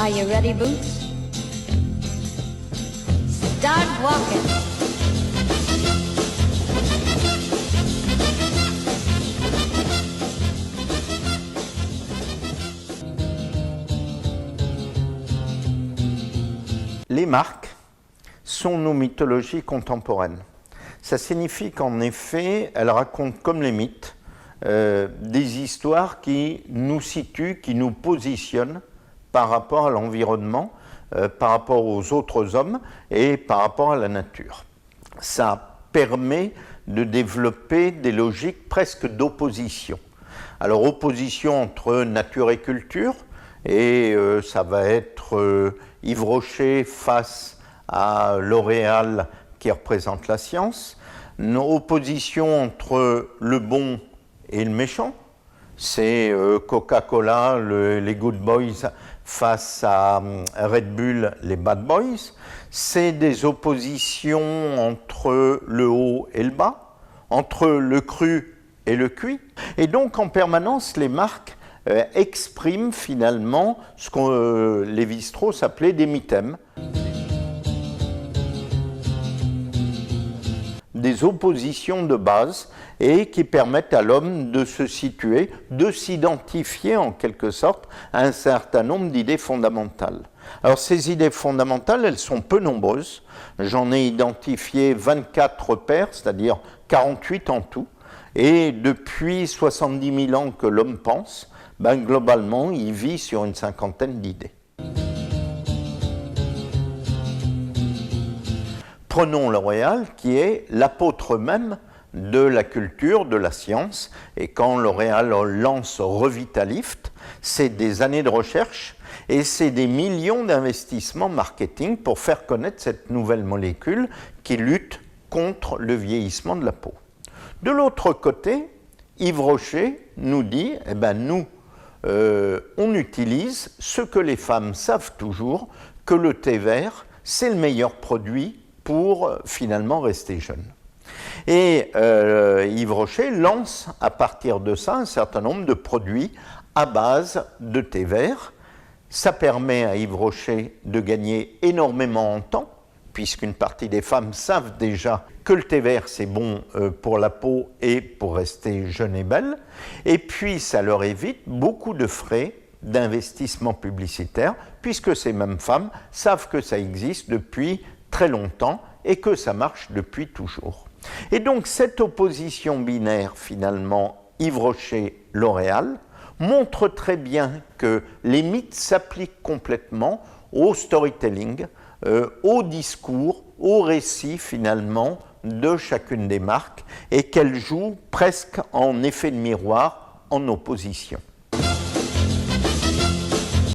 Are you ready, Boots? Start walking. Les marques sont nos mythologies contemporaines. Ça signifie qu'en effet, elles racontent comme les mythes des histoires qui nous situent, qui nous positionnent par rapport à l'environnement, par rapport aux autres hommes et par rapport à la nature. Ça permet de développer des logiques presque d'opposition. Alors opposition entre nature et culture, et ça va être Yves Rocher face à L'Oréal qui représente la science, une opposition entre le bon et le méchant, c'est Coca-Cola, les Good Boys face à Red Bull, les Bad Boys, c'est des oppositions entre le haut et le bas, entre le cru et le cuit, et donc en permanence les marques expriment finalement ce que Lévi-Strauss appelait des mythèmes. Des oppositions de base et qui permettent à l'homme de se situer, de s'identifier en quelque sorte à un certain nombre d'idées fondamentales. Alors ces idées fondamentales, elles sont peu nombreuses. J'en ai identifié 24 paires, c'est-à-dire 48 en tout. Et depuis 70 000 ans que l'homme pense, globalement, il vit sur une cinquantaine d'idées. Prenons L'Oréal, qui est l'apôtre même de la culture, de la science. Et quand L'Oréal lance Revitalift, c'est des années de recherche et c'est des millions d'investissements marketing pour faire connaître cette nouvelle molécule qui lutte contre le vieillissement de la peau. De l'autre côté, Yves Rocher nous dit, nous, on utilise ce que les femmes savent toujours, que le thé vert, c'est le meilleur produit pour finalement rester jeune. Et Yves Rocher lance à partir de ça un certain nombre de produits à base de thé vert. Ça permet à Yves Rocher de gagner énormément en temps, puisqu'une partie des femmes savent déjà que le thé vert c'est bon pour la peau et pour rester jeune et belle. Et puis ça leur évite beaucoup de frais d'investissement publicitaire, puisque ces mêmes femmes savent que ça existe depuis très longtemps et que ça marche depuis toujours. Et donc cette opposition binaire finalement Yves Rocher L'Oréal montre très bien que les mythes s'appliquent complètement au storytelling, au discours, au récit finalement de chacune des marques et qu'elles jouent presque en effet de miroir, en opposition.